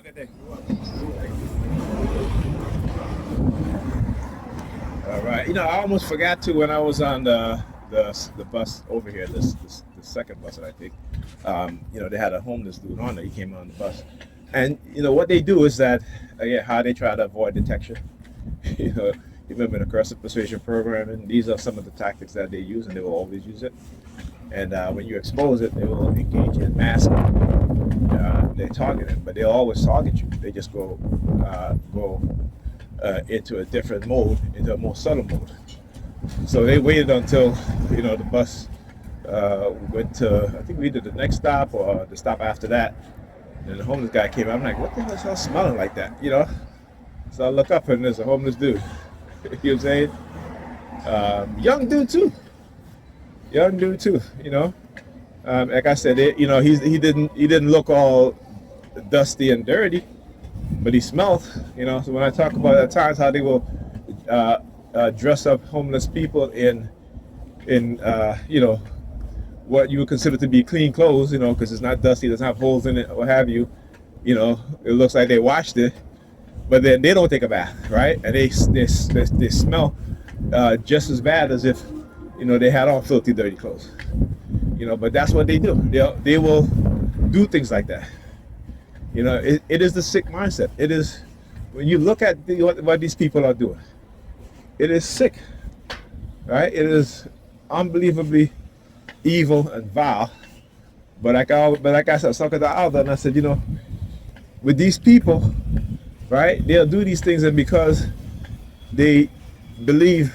All right. I almost forgot to when I was on the bus over here. The second bus that I take. They had a homeless dude on there. He came on the bus, and what they do is that again, how they try to avoid detection. you know, you remember the aggressive persuasion program, and these are some of the tactics that they use, and they will always use it. And when you expose it, they will engage in masking. They target it, but they'll always target you. They just go into a different mode, into a more subtle mode. So they waited until the bus went to, I think we did the next stop or the stop after that, and the homeless guy came out. I'm like, what the hell is y'all smelling like that? So I look up and there's a homeless dude. You know what I'm saying? Young dude too. Like I said, he didn't look all dusty and dirty, but he smelled. So when I talk about at times how they will dress up homeless people in what you would consider to be clean clothes, because it's not dusty, doesn't have holes in it, what have you. It looks like they washed it, but then they don't take a bath, right? And they smell just as bad as if they had on filthy, dirty clothes. But that's what they do. They will do things like that. It is the sick mindset. It is, when you look at what these people are doing, it is sick, right? It is unbelievably evil and vile. But like I said, I was talking to Alda, and I said, with these people, right? They'll do these things, and because they believe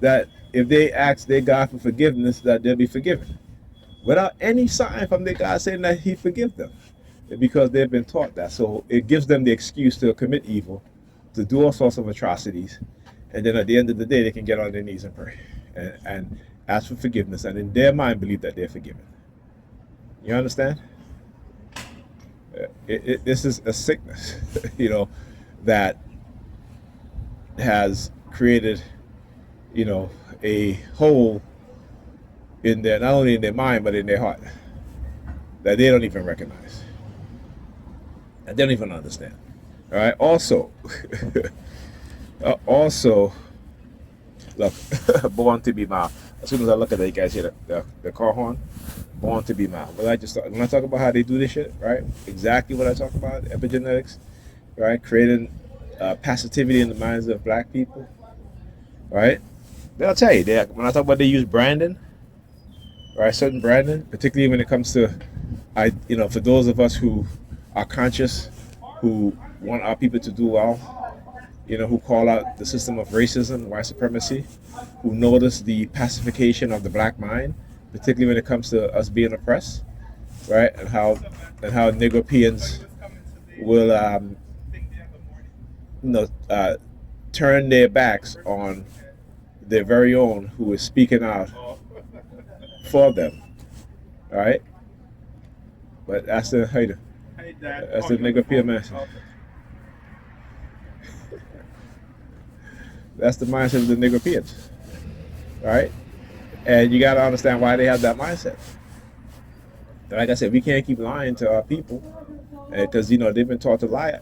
that if they ask their God for forgiveness, that they'll be forgiven, without any sign from their God saying that He forgives them, because they've been taught that. So it gives them the excuse to commit evil, to do all sorts of atrocities, and then at the end of the day, they can get on their knees and pray and ask for forgiveness, and in their mind believe that they're forgiven. You understand? This is a sickness, that has created, a hole in their, not only in their mind, but in their heart, that they don't even recognize, that they don't even understand. All right. Also, look, born to be mild. As soon as I look at that, you guys hear the car horn. Born to be mild. When I talk about how they do this shit, right? Exactly what I talk about, epigenetics, right? Creating passivity in the minds of black people, right? They'll tell you, when I talk about they use branding, right? Certain branding, particularly when it comes to, for those of us who are conscious, who want our people to do well, who call out the system of racism, white supremacy, who notice the pacification of the black mind, particularly when it comes to us being oppressed, right? And how Negropeans will, turn their backs on their very own who is speaking out for them, all right? But that's the hater. That's the Negropean man. That's the mindset of the Negropeans, all right? And you got to understand why they have that mindset. Like I said, we can't keep lying to our people, because they've been taught to lie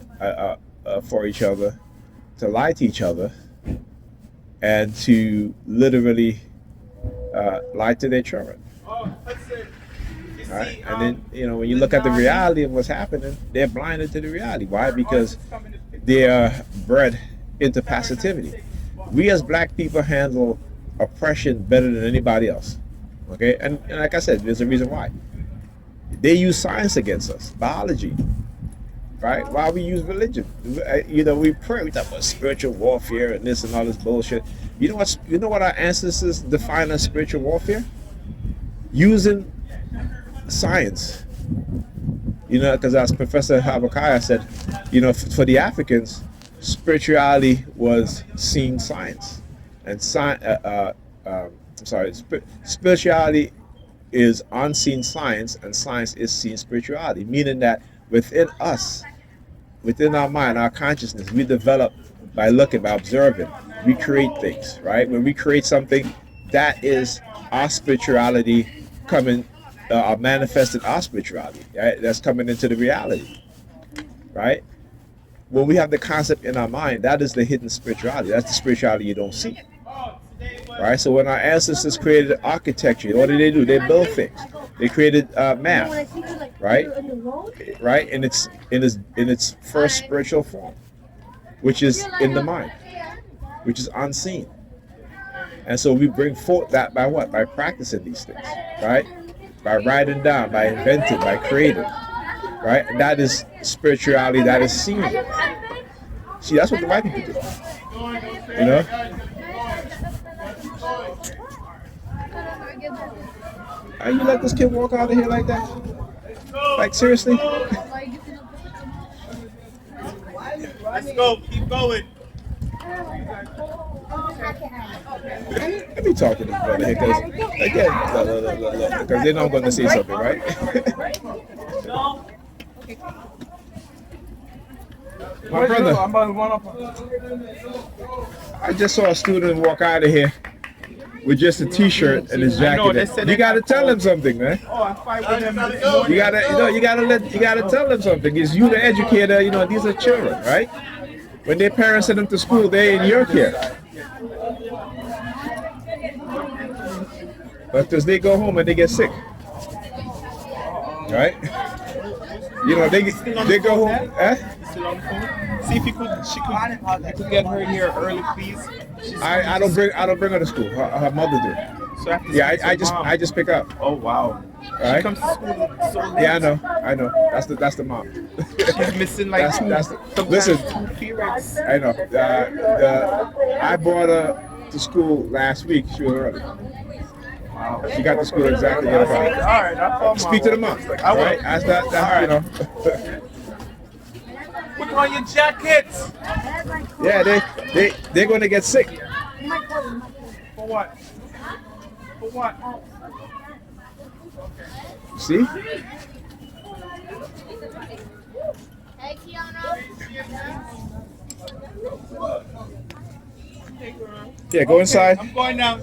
for each other, to lie to each other, and to literally lie to their children. All right? And then when you look at the reality of what's happening, they're blinded to the reality. Why? Because they are bred into passivity. We as black people handle oppression better than anybody else. Okay, and like I said, there's a reason why. They use science against us, biology, right? Why we use religion? We pray. We talk about spiritual warfare and this and all this bullshit. You know what our ancestors define as spiritual warfare? Using science. Because as Professor Habakaya said, for the Africans, spirituality was seen science, and spirituality is unseen science, and science is seen spirituality. Meaning that within us, within our mind, our consciousness, we develop by looking, by observing. We create things, right? When we create something, that is our spirituality coming, manifesting our spirituality. Right? That's coming into the reality. right? When we have the concept in our mind, that is the hidden spirituality. That's the spirituality you don't see, right? So when our ancestors created architecture, what did they do? They built things. They created math, right? Right, in its first spiritual form, which is in the mind, which is unseen. And so we bring forth that by what? By practicing these things, right? By writing down, by inventing, by creating, right? And that is spirituality that is seen. See, that's what the white people do, you know? And you let this kid walk out of here like that? Like, seriously? Let's go. Keep going. Let me talk to this brother here, because, again, because they know I'm going to say something, right? My brother, I just saw a student walk out of here with just a T-shirt and his jacket. You gotta tell him something, man. Oh, I fight with him. You gotta tell them something. It's you, the educator. You know, these are children, right? When their parents send them to school, they're in your care. But because they go home and they get sick, right? You know, they go home. See if she could get her here early, please. I don't bring her to school. Her mother do. So Yeah, I just pick up. Oh wow. Right? She comes to school so late. Yeah, I know. That's the mom. She's missing like listen. 2 periods. I know. I brought her to school last week. She was early. Wow. She got to school exactly at 5. All right, I follow Speak to the mom. I will. Right? That's that. You know. Put on your jacket. Yeah, they're going to get sick. For what? For what? See? Hey, Kiana. Yeah, go inside. I'm going down.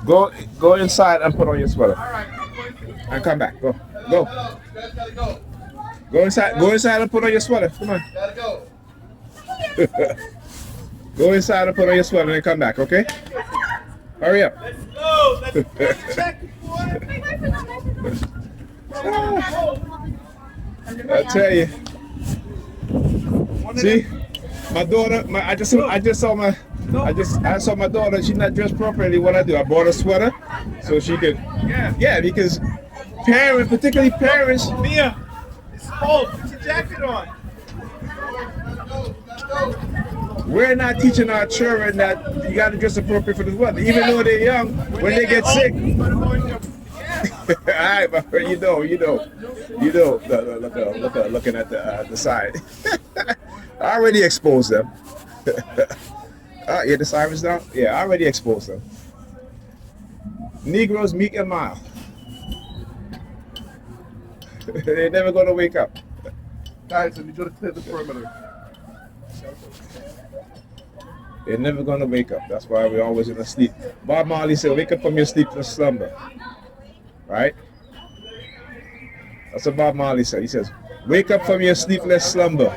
Go inside and put on your sweater. All right. I'm going to And come back. Go. Go inside. Go inside and put on your sweater. Come on. Gotta go. Go inside and put on your sweater and come back, okay? Hurry up. Let's go. Let's check. I tell you. See, my daughter. I saw my daughter. She's not dressed properly. What I do? I bought a sweater so she could. Yeah, because parents, particularly parents. Mia, it's cold. Put your jacket on. We're not teaching our children that you got to dress appropriate for the weather, even though they're young. When they get sick. All right, my friend, you know. Looking at the side. I already exposed them. Yeah, the sirens down. Yeah, I already exposed them. Negroes, meek and mild. They're never gonna wake up. Guys, I need you to clear the perimeter. They're never gonna wake up. That's why we're always in a sleep. Bob Marley said, "Wake up from your sleepless slumber." Right? That's what Bob Marley said. He says, "Wake up from your sleepless slumber."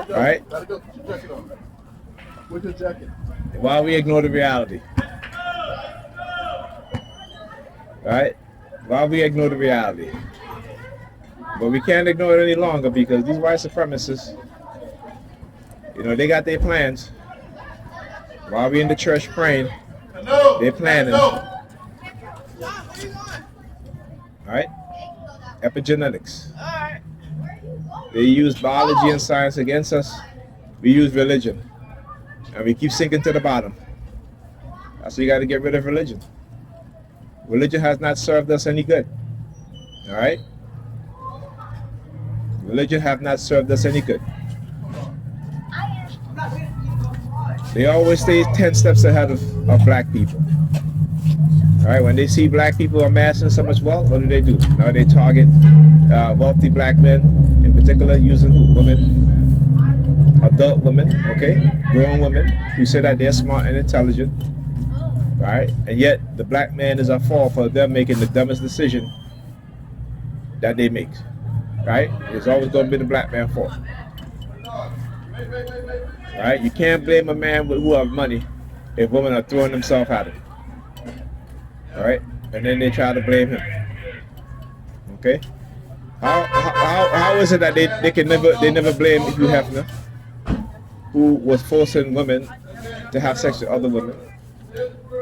Right? Gotta go. Put your jacket on. Where's your jacket? While we ignore the reality. Right? While we ignore the reality. But we can't ignore it any longer because these white supremacists, they got their plans. While we in the church praying, they're planning. Right? Epigenetics. They use biology and science against us. We use religion. And we keep sinking to the bottom. That's why you got to get rid of religion. Religion has not served us any good. All right? Religion have not served us any good. They always stay 10 steps ahead of black people. All right, when they see black people amassing so much wealth, what do? Now they target wealthy black men, in particular, using who? Women, adult women, okay, grown women who say that they're smart and intelligent, right? And yet the black man is at fault for them making the dumbest decision that they make. right? It's always going to be the black man's fault, right? You can't blame a man who have money if women are throwing themselves at him, all right? And then they try to blame him, okay? How is it that they never blame Hugh Hefner, who was forcing women to have sex with other women,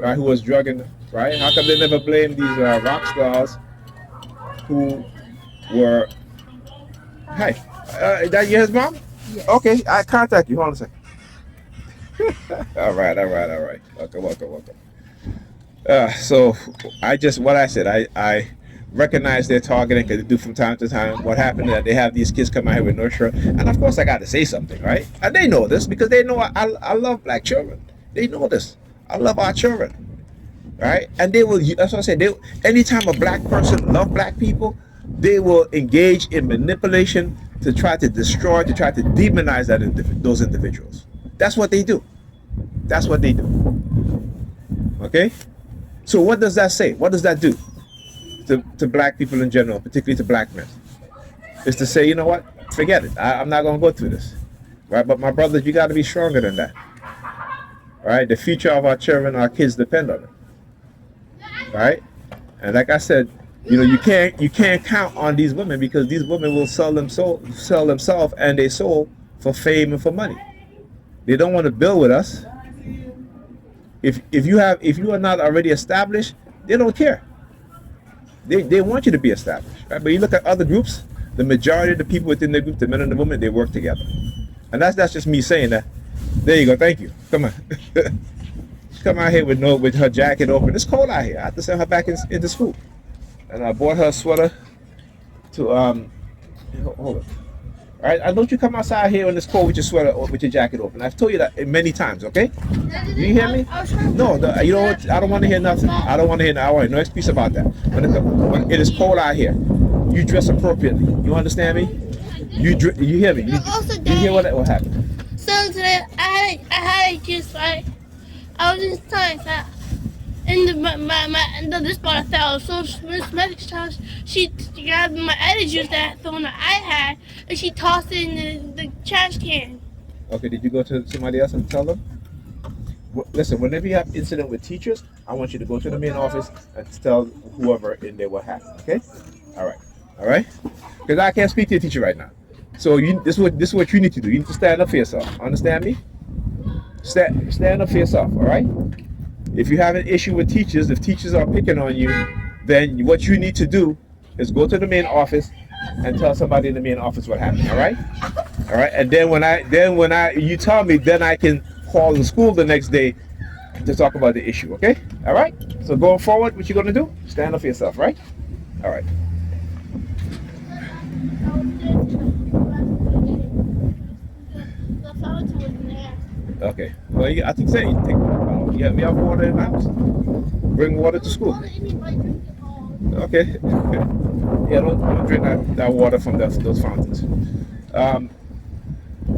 right? Who was drugging them, right? How come they never blame these rock stars who were? Hi, is that his mom? Yes. Okay, I contact you. Hold on a second. All right. Welcome. So what I said, I recognize they're targeting because they do from time to time. What happened is that they have these kids come out here with no shirt, and of course I got to say something, right? And they know this because they know I love black children. They know this. I love our children, right? And they will. That's what I said. Anytime a black person love black people, they will engage in manipulation to try to destroy, to try to demonize those individuals. That's what they do. That's what they do. Okay? So what does that say? What does that do to black people in general, particularly to black men? Is to say, you know what? Forget it. I'm not going to go through this. Right? But my brothers, you got to be stronger than that. Right? The future of our children, our kids depend on it. Right? And like I said, you can't count on these women because these women will sell themselves and their soul for fame and for money. They don't want to build with us. If you are not already established, they don't care. They want you to be established, right? But you look at other groups, the majority of the people within the group, the men and the women, they work together. And that's just me saying that. There you go. Thank you. Come on. She come out here with her jacket open. It's cold out here. I have to send her back into school. And I bought her a sweater to hold it. All right, and don't you come outside here when it's cold with your sweater or with your jacket open. I've told you that many times, okay? You hear me? No, you know what? I don't want to hear nothing. I don't want to hear no excuse about that. When it is cold out here, you dress appropriately. You understand me? You hear me? You hear what happened? So today I had a juice, right? I was in science, and this bottle fell. So Miss Medic's house, she grabbed my other juice the one that I had, and she tossed it in the trash can. Okay, did you go to somebody else and tell them? Listen, whenever you have incident with teachers, I want you to go to the main office and tell whoever in there what happened. Okay? All right. Because I can't speak to your teacher right now. So this is what you need to do. You need to stand up for yourself. Understand me? Stand up for yourself. All right. If you have an issue with teachers, if teachers are picking on you, then what you need to do is go to the main office and tell somebody in the main office what happened. All right. And then when you tell me, then I can call the school the next day to talk about the issue. Okay. All right. So going forward, what you're gonna do? Stand up for yourself. Right. All right. Okay. Well, I think you take. We have water in the house. Bring water to school. Okay. Yeah, don't drink that water from those fountains.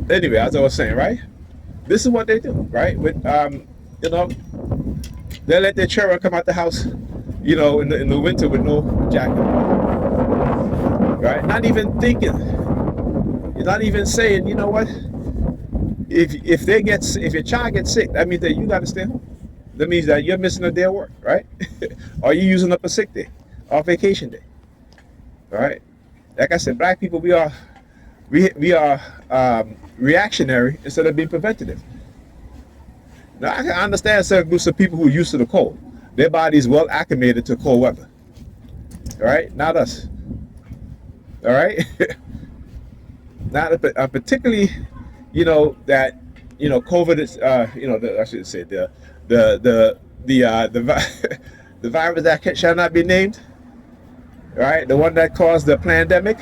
Anyway, as I was saying, right? This is what they do, right? With they let their children come out the house, in the winter with no jacket, right? Not even thinking. You're not even saying, you know what? If your child gets sick, that means that you got to stay home. That means that you're missing a day of work, right? Or you're using up a sick day or vacation day. All right. Like I said, black people, we are reactionary instead of being preventative. Now I can understand certain groups of people who are used to the cold. Their body is well acclimated to cold weather. All right, not us. All right. Not particularly. That COVID is I should say the virus that shall not be named, right? The one that caused the pandemic,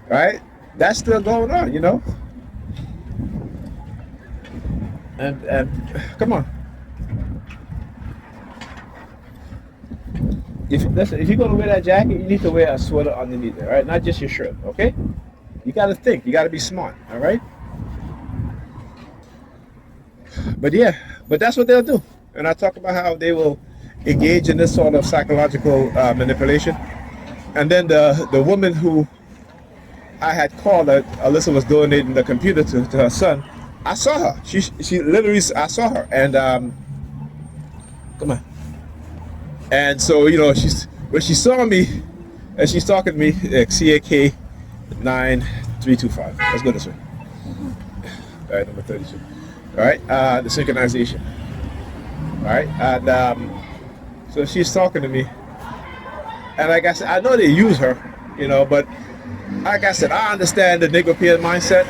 right? That's still going on, And come on, if you're gonna wear that jacket, you need to wear a sweater underneath it, right? Not just your shirt, okay? You got to think. You got to be smart, all right? But that's what they'll do. And I talk about how they will engage in this sort of psychological manipulation. And then the woman who I had called her. Alyssa was donating the computer to her son. I saw her. She literally, I saw her. And come on. And so, you know, when she saw me, and she's talking to me, CAK 9325. Let's go this way. All right, number 32. All right, the synchronization. All right, and so she's talking to me. And like I said, I know they use her, you know, but like I said, I understand the Negropean mindset.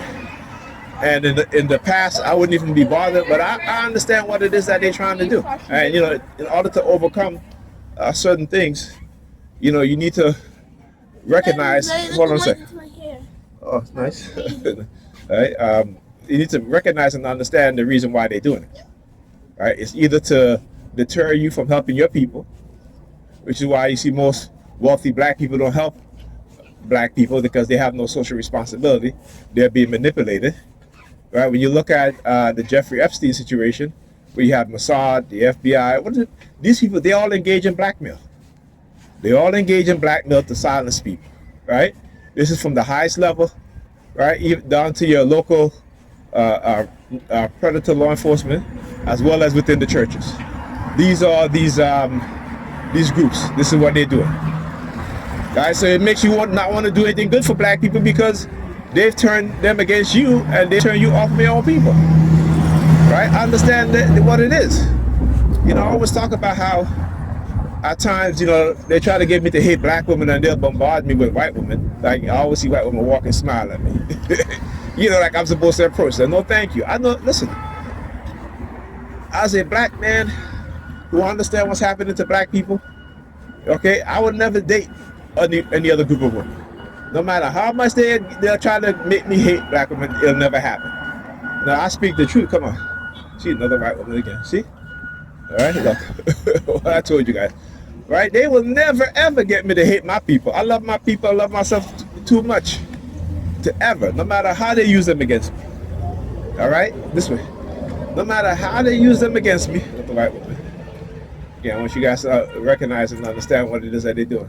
And in the past, I wouldn't even be bothered, but I understand what it is that they're trying to do. And, you know, in order to overcome certain things, you know, you need to recognize. Hold on a second. Oh, it's nice. All right. You need to recognize and understand the reason why they're doing it. All right. It's either to deter you from helping your people, which is why you see most wealthy black people don't help black people because they have no social responsibility. They're being manipulated. Right? When you look at the Jeffrey Epstein situation, where you have Mossad, the FBI, these people, they all engage in blackmail. They all engage in blackmail to silence people, right? This is from the highest level, right, even down to your local predator law enforcement, as well as within the churches. These are these groups. This is what they're doing. Right? So it makes you not want to do anything good for black people because they've turned them against you and they turn you off of your own people. Right? I understand what it is. You know, I always talk about how at times, you know, they try to get me to hate black women and they'll bombard me with white women. Like, I always see white women walk and smile at me. You know, like I'm supposed to approach them. No, thank you. I know, listen, as a black man who understands what's happening to black people, okay, I would never date any other group of women. No matter how much they'll try to make me hate black women, it'll never happen. Now, I speak the truth. Come on. See, another white woman again. See? All right, look. What I told you guys. Right? They will never, ever get me to hate my people. I love my people. I love myself too much to ever, no matter how they use them against me. All right? This way. No matter how they use them against me, with the white woman. Again, I want you guys to recognize and understand what it is that they're doing.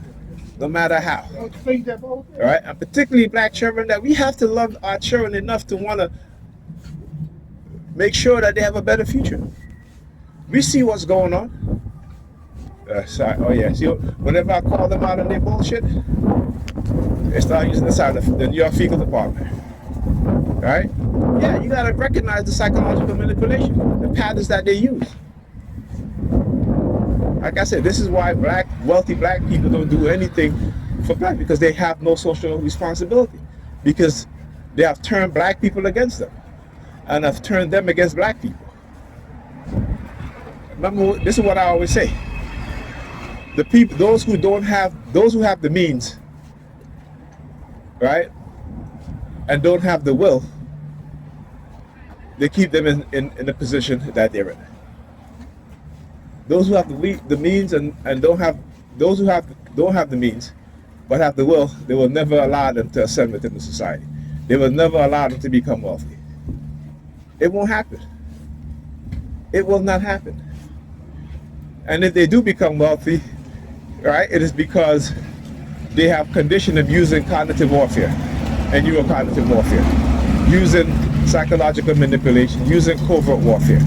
No matter how. All right? And particularly black children, that we have to love our children enough to want to make sure that they have a better future. We see what's going on. Sorry. Oh yeah, see, whenever I call them out on their bullshit, they start using the New York Fecal Department. Right? Yeah, you gotta recognize the psychological manipulation, the patterns that they use. Like I said, this is why wealthy black people don't do anything for black, because they have no social responsibility. Because they have turned black people against them. And have turned them against black people. Remember, this is what I always say. The people, those who have the means, right, and don't have the will, they keep them in the position that they're in. Those who have the means and don't have the means, but have the will, they will never allow them to ascend within the society. They will never allow them to become wealthy. It won't happen. It will not happen. And if they do become wealthy, right, it is because they have conditioned them using cognitive warfare and neurocognitive warfare, using psychological manipulation, using covert warfare,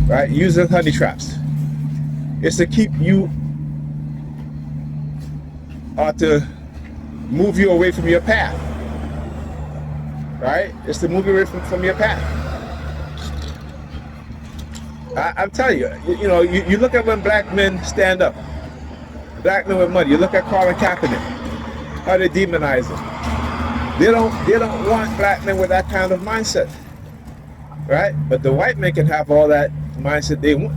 right, using honey traps. It's to keep you, or to move you away from your path, right? It's to move you away from your path. I'm telling you, you know, you look at when black men stand up, black men with money. You look at Colin Kaepernick, how they demonize him. They don't want black men with that kind of mindset, right? But the white men can have all that mindset they want,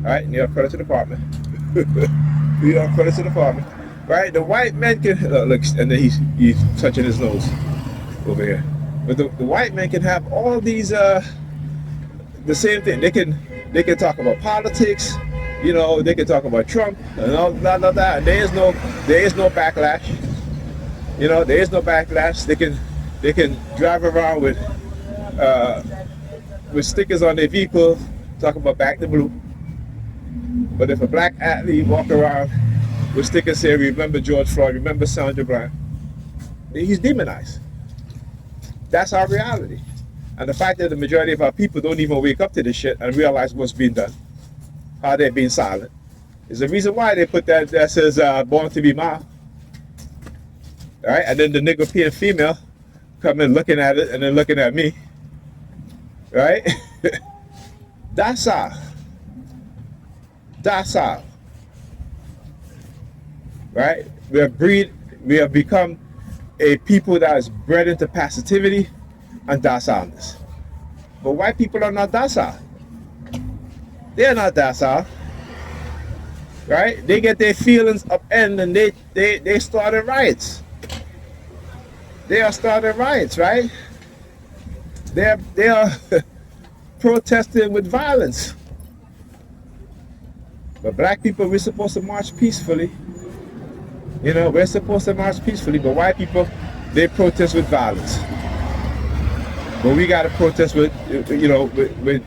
right? New York credit to the department. New York credit to the department, right? The white men can look, and then he's touching his nose over here. But the white men can have all these. The same thing. They can talk about politics, you know. They can talk about Trump and all that. There is no backlash. You know, there is no backlash. They can drive around with stickers on their vehicle, talk about back the blue. But if a black athlete walk around with stickers say, "Remember George Floyd, remember Sandra Bland," he's demonized. That's our reality. And the fact that the majority of our people don't even wake up to this shit and realize what's being done, how they're being silent, is the reason why they put that says born to be ma. Right? And then the nigga peeing female come in looking at it and then looking at me. Right? That's all. That's all. Right? We have become a people that is bred into passivity and docileness. But white people are not docile. They are not docile. Right? They get their feelings upend and they started riots. They are starting riots, right? They are protesting with violence. But black people, we're supposed to march peacefully. You know, we're supposed to march peacefully, but white people, they protest with violence. But we got to protest with, you know, with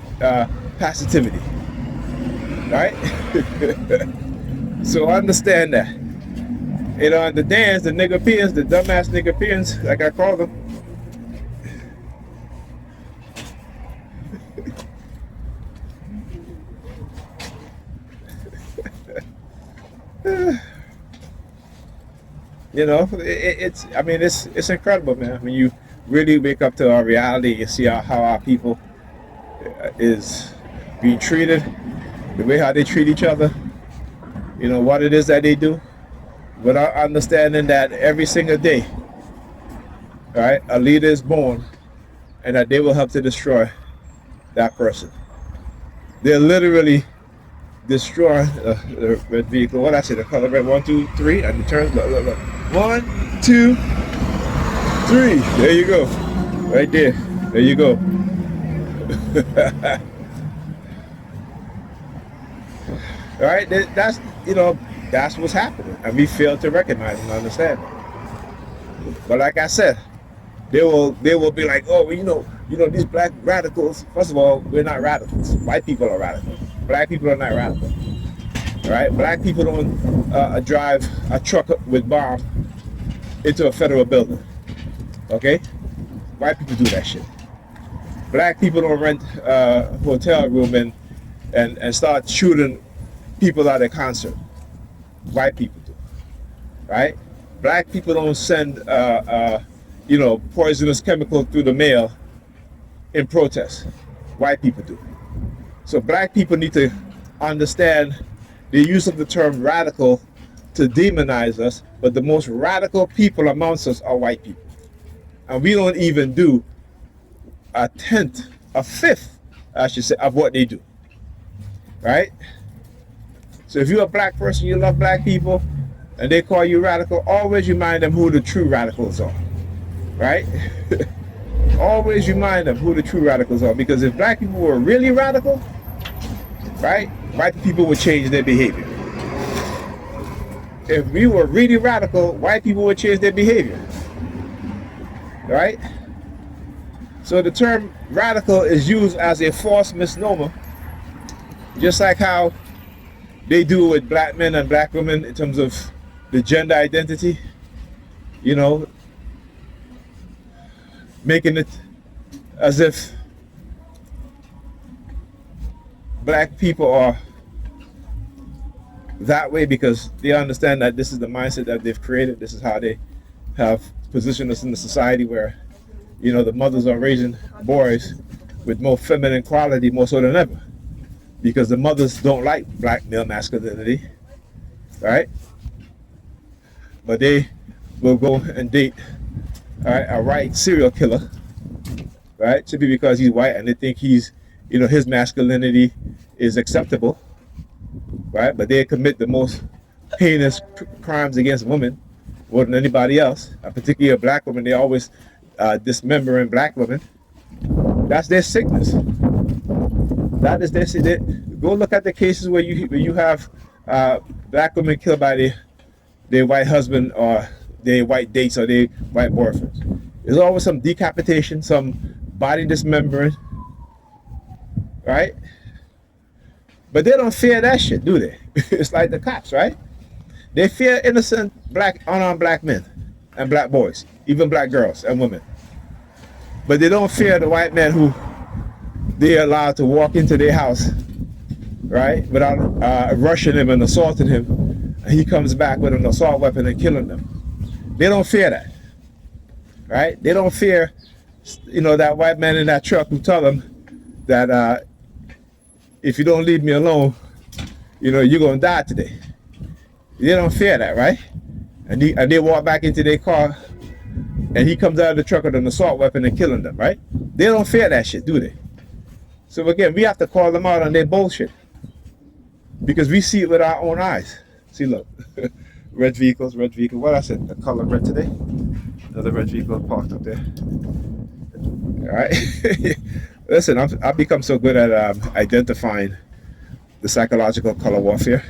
passivity, right? So understand that. You know, and the dance, the nigga peons, the dumbass nigga peons, like I call them. You know, it's incredible, man. When you really wake up to our reality, you see how our people is being treated, the way how they treat each other, you know, what it is that they do, without understanding that every single day, right, a leader is born and that they will help to destroy that person. They're literally destroy the red vehicle. What I say, the color red, 1, 2, 3, and the turns, look. 1, 2, 3. There you go. Right there. There you go. All right, that's, you know, that's what's happening, and we fail to recognize and understand it. But like I said, they will be like, oh, well, you know, these black radicals. First of all, we're not radicals. White people are radical. Black people are not radical. All right, black people don't drive a truck with bomb into a federal building. Okay, white people do that shit. Black people don't rent a hotel room and start shooting people at a concert. White people do, right? Black people don't send, you know, poisonous chemical through the mail in protest. White people do. So black people need to understand the use of the term radical to demonize us, but the most radical people amongst us are white people. And we don't even do a fifth, I should say, of what they do, right? So if you're a black person, you love black people, and they call you radical, always remind them who the true radicals are, right? Always remind them who the true radicals are, because if black people were really radical, right, white people would change their behavior. If we were really radical, white people would change their behavior, right? So the term radical is used as a false misnomer, just like how they do with black men and black women in terms of the gender identity, you know, making it as if black people are that way because they understand that this is the mindset that they've created. This is how they have positioned us in the society where, you know, the mothers are raising boys with more feminine quality more so than ever, because the mothers don't like black male masculinity, right? But they will go and date, all right, a white serial killer, right? Simply because he's white and they think he's, you know, his masculinity is acceptable, right? But they commit the most heinous crimes against women more than anybody else, particularly a black woman. They always dismembering black women. That's their sickness. That is their sickness. Go look at the cases where you have black women killed by their white husband or their white dates or their white boyfriends. There's always some decapitation, some body dismembering, right? But they don't fear that shit, do they? It's like the cops, right? They fear innocent black, unarmed black men and black boys, even black girls and women. But they don't fear the white man who they're allowed to walk into their house, right, without rushing him and assaulting him, and he comes back with an assault weapon and killing them. They don't fear that, right? They don't fear, that white man in that truck who tell them that if you don't leave me alone, you're gonna die today. They don't fear that, right? And they walk back into their car, and he comes out of the truck with an assault weapon and killing them, right? They don't fear that shit, do they? So again, we have to call them out on their bullshit, because we see it with our own eyes. See, look, red vehicles. What I said, the color red today. Another red vehicle parked up there. All right. Listen, I've become so good at identifying the psychological color warfare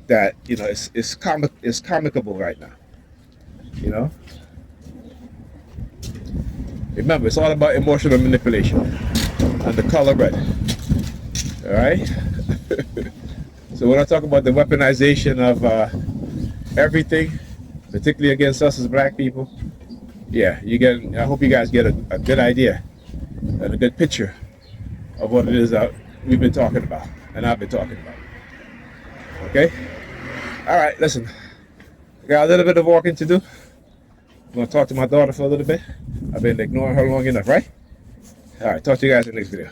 that it's comicable right now. Remember, it's all about emotional manipulation and the color red. All right. So when I talk about the weaponization of everything, particularly against us as black people, yeah, I hope you guys get a good idea and a good picture of what it is that we've been talking about and I've been talking about. Okay? All right, listen. I got a little bit of walking to do. I'm going to talk to my daughter for a little bit. I've been ignoring her long enough, right? All right, talk to you guys in the next video.